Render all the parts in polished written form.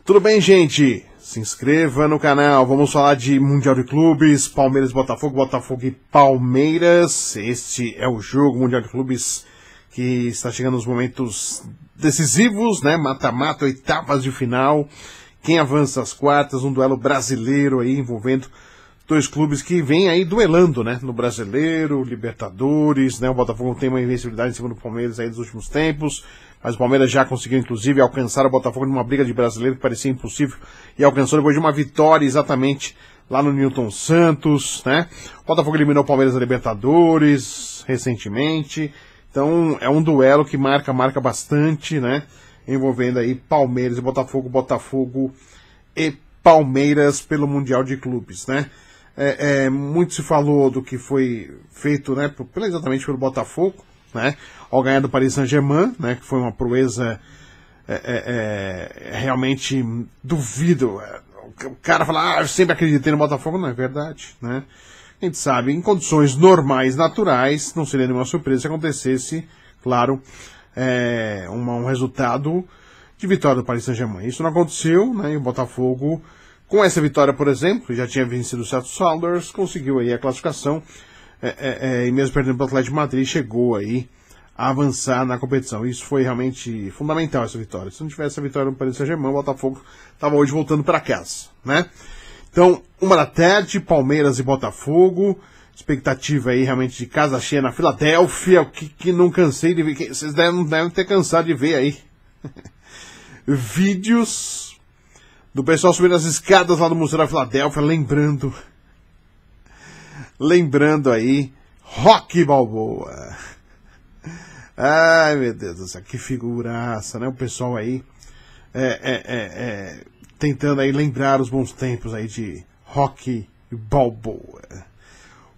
Tudo bem, gente? Se inscreva no canal. Vamos falar de Mundial de Clubes, Palmeiras e Botafogo, Botafogo e Palmeiras. Este é o jogo Mundial de Clubes que está chegando nos momentos decisivos, né? Mata-mata, oitavas de final. Quem avança às quartas, um duelo brasileiro aí envolvendo dois clubes que vêm aí duelando, né? No Brasileiro, Libertadores, né? O Botafogo tem uma invencibilidade em cima do Palmeiras aí dos últimos tempos, mas o Palmeiras já conseguiu, inclusive, alcançar o Botafogo numa briga de brasileiro que parecia impossível e alcançou depois de uma vitória exatamente lá no Newton Santos, né? O Botafogo eliminou o Palmeiras da Libertadores recentemente, então é um duelo que marca bastante, né? Envolvendo aí Palmeiras e Botafogo, Botafogo e Palmeiras pelo Mundial de Clubes, né? Muito se falou do que foi feito, né, exatamente pelo Botafogo, né, ao ganhar do Paris Saint-Germain, né, que foi uma proeza realmente duvido. O cara fala, eu sempre acreditei no Botafogo, não é verdade, né? A gente sabe, em condições normais, naturais, não seria nenhuma surpresa se acontecesse, claro, um resultado de vitória do Paris Saint-Germain. Isso não aconteceu, né, e o Botafogo, com essa vitória, por exemplo, já tinha vencido o Seattle Sounders, conseguiu aí a classificação, e mesmo perdendo para o Atlético de Madrid, chegou aí a avançar na competição. Isso foi realmente fundamental, essa vitória. Se não tivesse a vitória do Paris Saint-Germain, o Botafogo estava hoje voltando para casa, né? Então, 1h da tarde, Palmeiras e Botafogo, expectativa aí realmente de casa cheia na Filadélfia, o que não cansei de ver, vocês não devem ter cansado de ver aí vídeos do pessoal subindo as escadas lá do Museu da Filadélfia, lembrando aí Rocky Balboa. Ai, meu Deus do céu, que figuraça, né? O pessoal aí tentando aí lembrar os bons tempos aí de Rocky Balboa.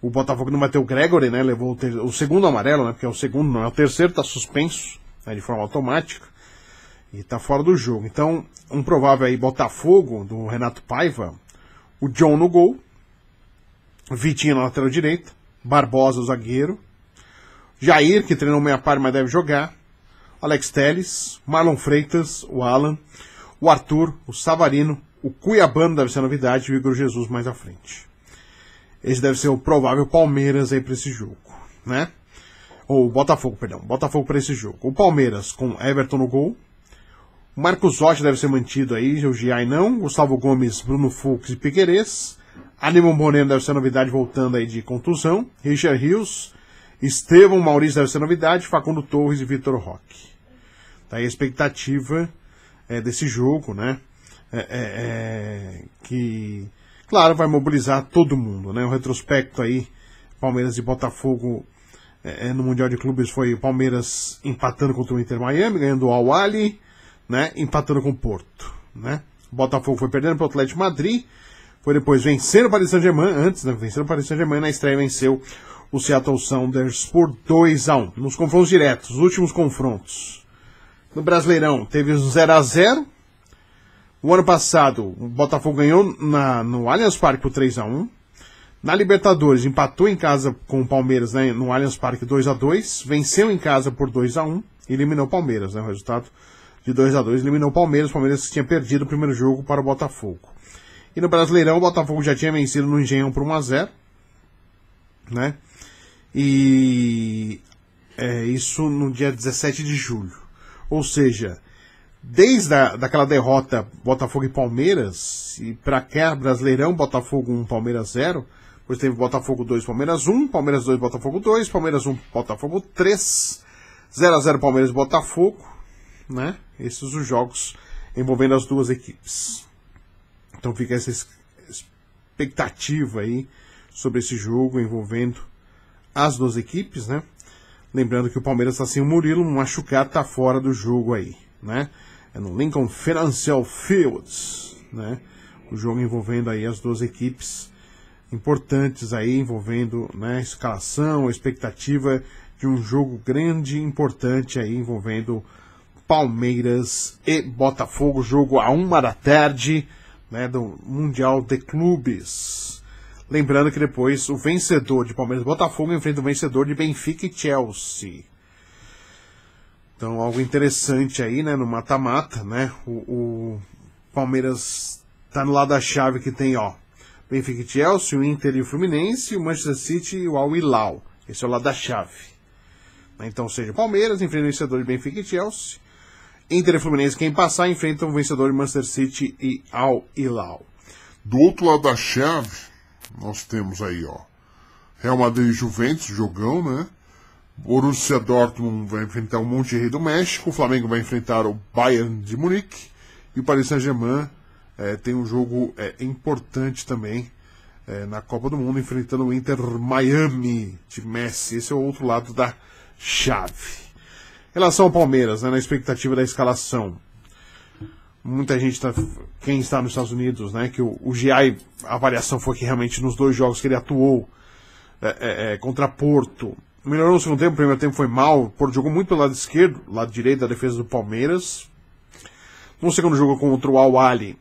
O Botafogo não bateu o Gregory, né? Levou o segundo amarelo, né? Porque é o segundo, não é o terceiro, tá suspenso, né? De forma automática. E tá fora do jogo. Então, um provável aí Botafogo, do Renato Paiva, o John no gol, Vitinho na lateral direita, Barbosa, o zagueiro, Jair, que treinou meia par, mas deve jogar, Alex Telles, Marlon Freitas, o Alan, o Arthur, o Savarino, o Cuiabano deve ser a novidade, e o Igor Jesus mais à frente. Esse deve ser o provável Palmeiras aí para esse jogo, né? Ou Botafogo, perdão. Botafogo para esse jogo. O Palmeiras com Everton no gol, o Marcos Rocha deve ser mantido aí, o Giai não, Gustavo Gomes, Bruno Fux e Piquerez, Aníbal Moreno deve ser a novidade voltando aí de contusão, Richard Rios, Estevão Maurício deve ser a novidade, Facundo Torres e Vitor Roque. Tá aí a expectativa desse jogo, né? Que, claro, vai mobilizar todo mundo, né? O retrospecto aí, Palmeiras e Botafogo no Mundial de Clubes foi o Palmeiras empatando contra o Inter Miami, ganhando o Al-Ahly, né, empatando com o Porto, né? O Botafogo foi perdendo para o Atlético de Madrid, foi depois vencer o Paris Saint-Germain, vencer o Paris Saint-Germain, na estreia venceu o Seattle Sounders por 2-1. Nos confrontos diretos, os últimos confrontos. No Brasileirão, teve 0-0. O ano passado, o Botafogo ganhou no Allianz Parque por 3-1. Na Libertadores, empatou em casa com o Palmeiras, né, no Allianz Parque 2-2. Venceu em casa por 2-1 e eliminou o Palmeiras, né, o resultado de 2-2, eliminou o Palmeiras que tinha perdido o primeiro jogo para o Botafogo. E no Brasileirão, o Botafogo já tinha vencido no Engenhão por 1-0, né? E isso no dia 17 de julho. Ou seja, desde daquela derrota Botafogo e Palmeiras, e para cá, Brasileirão, Botafogo 1, Palmeiras 0, depois teve Botafogo 2, Palmeiras 1, Palmeiras 2, Botafogo 2, Palmeiras 1, Botafogo 3, 0-0 Palmeiras e Botafogo, né? Esses os jogos envolvendo as duas equipes. Então fica essa expectativa aí sobre esse jogo envolvendo as duas equipes, né? Lembrando que o Palmeiras está sem o Murilo, um machucado, está fora do jogo aí, né? É no Lincoln Financial Fields, né? O jogo envolvendo aí as duas equipes importantes aí, envolvendo, né, escalação, expectativa de um jogo grande, importante aí, envolvendo Palmeiras e Botafogo, jogo a 1h da tarde, né, do Mundial de Clubes. Lembrando que depois o vencedor de Palmeiras e Botafogo enfrenta o vencedor de Benfica e Chelsea. Então algo interessante aí, né, no mata-mata, né, o Palmeiras tá no lado da chave que tem, ó, Benfica e Chelsea, o Inter e o Fluminense, o Manchester City e o Al Hilal. Esse é o lado da chave. Então, seja Palmeiras enfrenta o vencedor de Benfica e Chelsea. Inter e Fluminense, quem passar, enfrentam o vencedor de Manchester City e Al Hilal. Do outro lado da chave, nós temos aí, ó, Real Madrid e Juventus, jogão, né? Borussia Dortmund vai enfrentar o Monterrey do México, o Flamengo vai enfrentar o Bayern de Munique e o Paris Saint-Germain tem um jogo importante também na Copa do Mundo, enfrentando o Inter Miami de Messi. Esse é o outro lado da chave. Em relação ao Palmeiras, né, na expectativa da escalação, muita gente quem está nos Estados Unidos, né, que o GI, a avaliação foi que realmente nos 2 jogos que ele atuou contra Porto, melhorou no segundo tempo, o primeiro tempo foi mal, o Porto jogou muito pelo lado esquerdo, lado direito da defesa do Palmeiras. No segundo jogo contra o Al Ahly,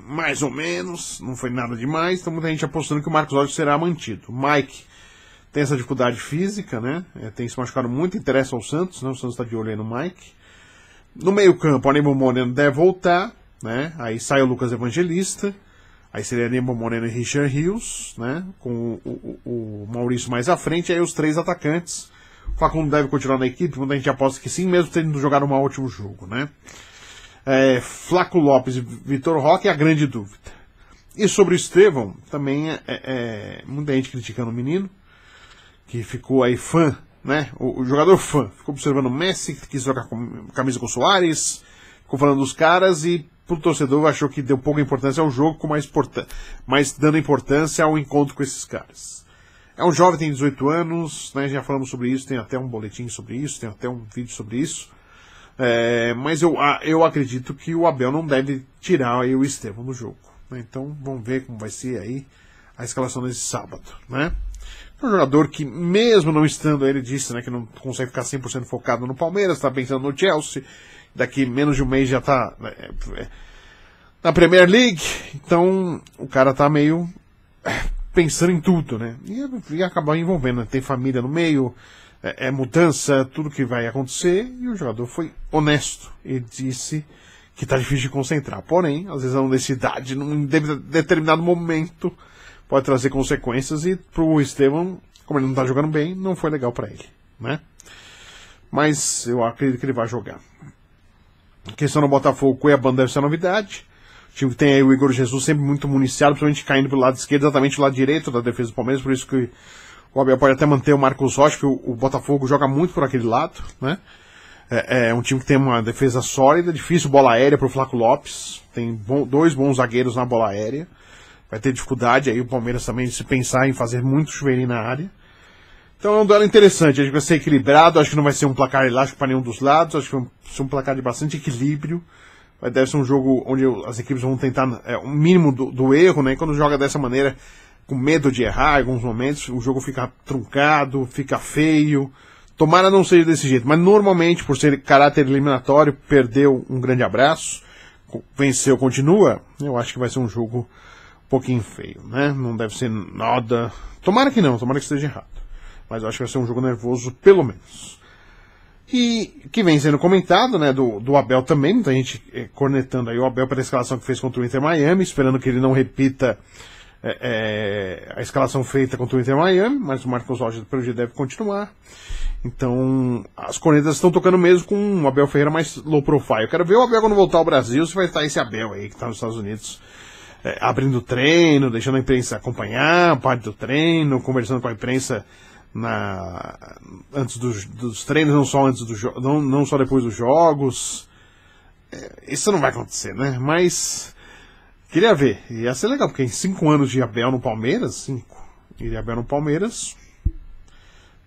mais ou menos, não foi nada demais, então muita gente apostando que o Marcos Rocha será mantido. O Mike tem essa dificuldade física, né, tem se machucado muito, interessa ao Santos, né, o Santos está de olho aí no Mike. No meio campo, o Aníbal Moreno deve voltar, né, aí sai o Lucas Evangelista, aí seria Aníbal Moreno e Richard Rios, né, com o Maurício mais à frente, aí os 3 atacantes. O Facundo deve continuar na equipe, muita gente aposta que sim, mesmo tendo jogado um ótimo jogo, né. Flaco Lopes e Vitor Roque é a grande dúvida. E sobre o Estevão, também muita gente criticando o menino, que ficou aí fã, né? O jogador fã, ficou observando o Messi, que quis jogar com camisa com o Soares, ficou falando dos caras e pro torcedor achou que deu pouca importância ao jogo, com mais dando importância ao encontro com esses caras. É um jovem, tem 18 anos, né? Já falamos sobre isso, tem até um boletim sobre isso, tem até um vídeo sobre isso. Mas eu acredito que o Abel não deve tirar aí o Estevão do jogo, né? Então vamos ver como vai ser aí a escalação desse sábado, né? É um jogador que, mesmo não estando, ele disse, né, que não consegue ficar 100% focado no Palmeiras, está pensando no Chelsea, daqui menos de um mês já está na Premier League, então o cara está meio pensando em tudo, né? E acabar envolvendo, né? Tem família no meio, mudança, tudo que vai acontecer, e o jogador foi honesto. Ele disse que está difícil de concentrar. Porém, às vezes a honestidade, num determinado momento, pode trazer consequências, e pro Estevão, como ele não está jogando bem, não foi legal para ele, né? Mas eu acredito que ele vai jogar. A questão do Botafogo, Cuiabá deve ser a novidade. O time que tem aí o Igor Jesus sempre muito municiado, principalmente caindo pelo lado esquerdo, exatamente o lado direito da defesa do Palmeiras, por isso que o Abel pode até manter o Marcos Rocha, que o Botafogo joga muito por aquele lado, né? É um time que tem uma defesa sólida, difícil bola aérea pro Flaco Lopes, tem 2 bons zagueiros na bola aérea, vai ter dificuldade aí o Palmeiras também se pensar em fazer muito chuveirinho na área. Então é um duelo interessante, acho que vai ser equilibrado, acho que não vai ser um placar elástico para nenhum dos lados, acho que vai ser um placar de bastante equilíbrio. Deve ser um jogo onde as equipes vão tentar o mínimo do erro, né? E quando joga dessa maneira, com medo de errar em alguns momentos, o jogo fica truncado, fica feio. Tomara não seja desse jeito, mas normalmente, por ser caráter eliminatório, perdeu um grande abraço, venceu, continua, eu acho que vai ser um jogo um pouquinho feio, né? Não deve ser nada. Tomara que não, tomara que esteja errado. Mas eu acho que vai ser um jogo nervoso, pelo menos. E que vem sendo comentado, né, do Abel também, muita gente cornetando aí o Abel pela escalação que fez contra o Inter Miami, esperando que ele não repita a escalação feita contra o Inter Miami, mas o Marcos Rocha pelo jeito deve continuar. Então, as cornetas estão tocando mesmo com o Abel Ferreira mais low profile. Eu quero ver o Abel quando voltar ao Brasil, se vai estar esse Abel aí que está nos Estados Unidos, abrindo treino, deixando a imprensa acompanhar parte do treino, conversando com a imprensa antes dos treinos, não só antes não só depois dos jogos. Isso não vai acontecer, né? Mas queria ver. Ia ser legal, porque em 5 anos de Abel no Palmeiras, de Abel no Palmeiras,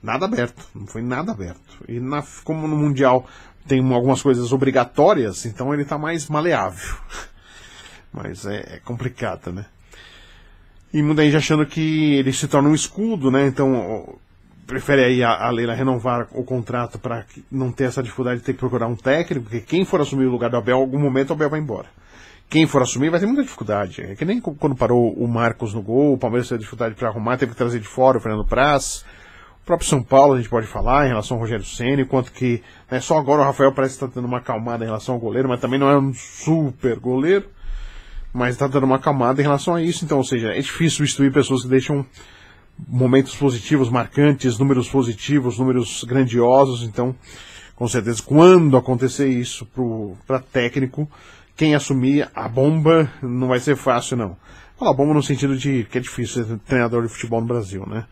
nada aberto. Não foi nada aberto. E como no Mundial tem algumas coisas obrigatórias, então ele tá mais maleável. Mas é complicado, né? E muita gente achando que ele se torna um escudo, né? Então prefere aí a Leila renovar o contrato para não ter essa dificuldade de ter que procurar um técnico, porque quem for assumir o lugar do Abel, em algum momento o Abel vai embora. Quem for assumir vai ter muita dificuldade. É que nem quando parou o Marcos no gol, o Palmeiras teve dificuldade para arrumar, teve que trazer de fora o Fernando Praz. próprio São Paulo a gente pode falar em relação ao Rogério Ceni, quanto que só agora o Rafael parece estar dando uma acalmada em relação ao goleiro, mas também não é um super goleiro, mas está dando uma acalmada em relação a isso. Então, ou seja, é difícil substituir pessoas que deixam momentos positivos, marcantes, números positivos, números grandiosos. Então, com certeza, quando acontecer isso para técnico, quem assumir a bomba não vai ser fácil, não. Fala bomba no sentido de que é difícil ser treinador de futebol no Brasil, né?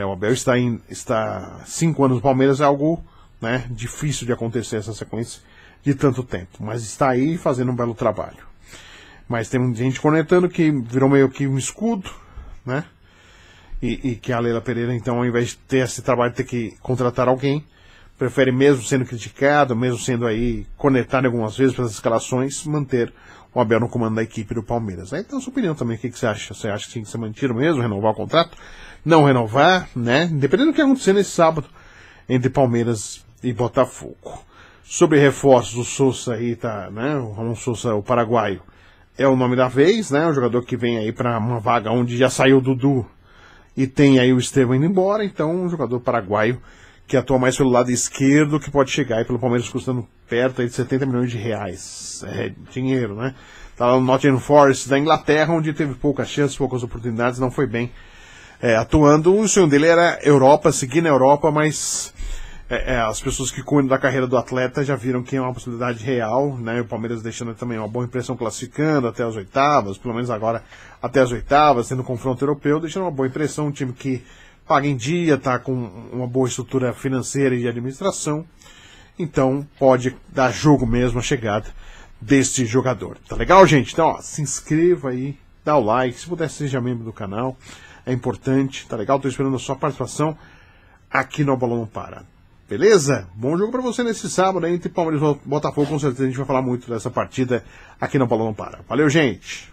O Abel está 5 anos no Palmeiras, é algo, né, difícil de acontecer essa sequência de tanto tempo, mas está aí fazendo um belo trabalho. Mas tem gente conectando que virou meio que um escudo, né? E que a Leila Pereira, então, ao invés de ter esse trabalho de ter que contratar alguém, prefere, mesmo sendo criticado, mesmo sendo aí conectado algumas vezes pelas escalações, manter o Abel no comando da equipe do Palmeiras. Aí tem a sua opinião também, o que você acha? Você acha que tinha que ser mantido mesmo, renovar o contrato? Não renovar, né? Independente do que acontecer nesse sábado entre Palmeiras e Botafogo. Sobre reforços, o Sousa aí tá, né? O Ramon Sousa, o paraguaio, é o nome da vez, né? O jogador que vem aí para uma vaga onde já saiu o Dudu e tem aí o Estevão indo embora, então um jogador paraguaio que atua mais pelo lado esquerdo, que pode chegar aí pelo Palmeiras custando perto aí de 70 milhões de reais. É dinheiro, né? Tá lá no Nottingham Forest da Inglaterra, onde teve poucas chances, poucas oportunidades, não foi bem atuando. O sonho dele era Europa, seguir na Europa, mas as pessoas que cuidam da carreira do atleta já viram que é uma possibilidade real, né? O Palmeiras deixando também uma boa impressão classificando até as oitavas, pelo menos agora até as oitavas, tendo confronto europeu, deixando uma boa impressão, um time que paga em dia, está com uma boa estrutura financeira e de administração, então pode dar jogo mesmo a chegada deste jogador. Tá legal, gente? Então, ó, se inscreva aí, dá o like, se puder seja membro do canal, é importante, tá legal? Tô esperando a sua participação aqui no Bola Não Para. Beleza? Bom jogo para você nesse sábado aí, entre Palmeiras e Botafogo, com certeza a gente vai falar muito dessa partida aqui no Bola Não Para. Valeu, gente!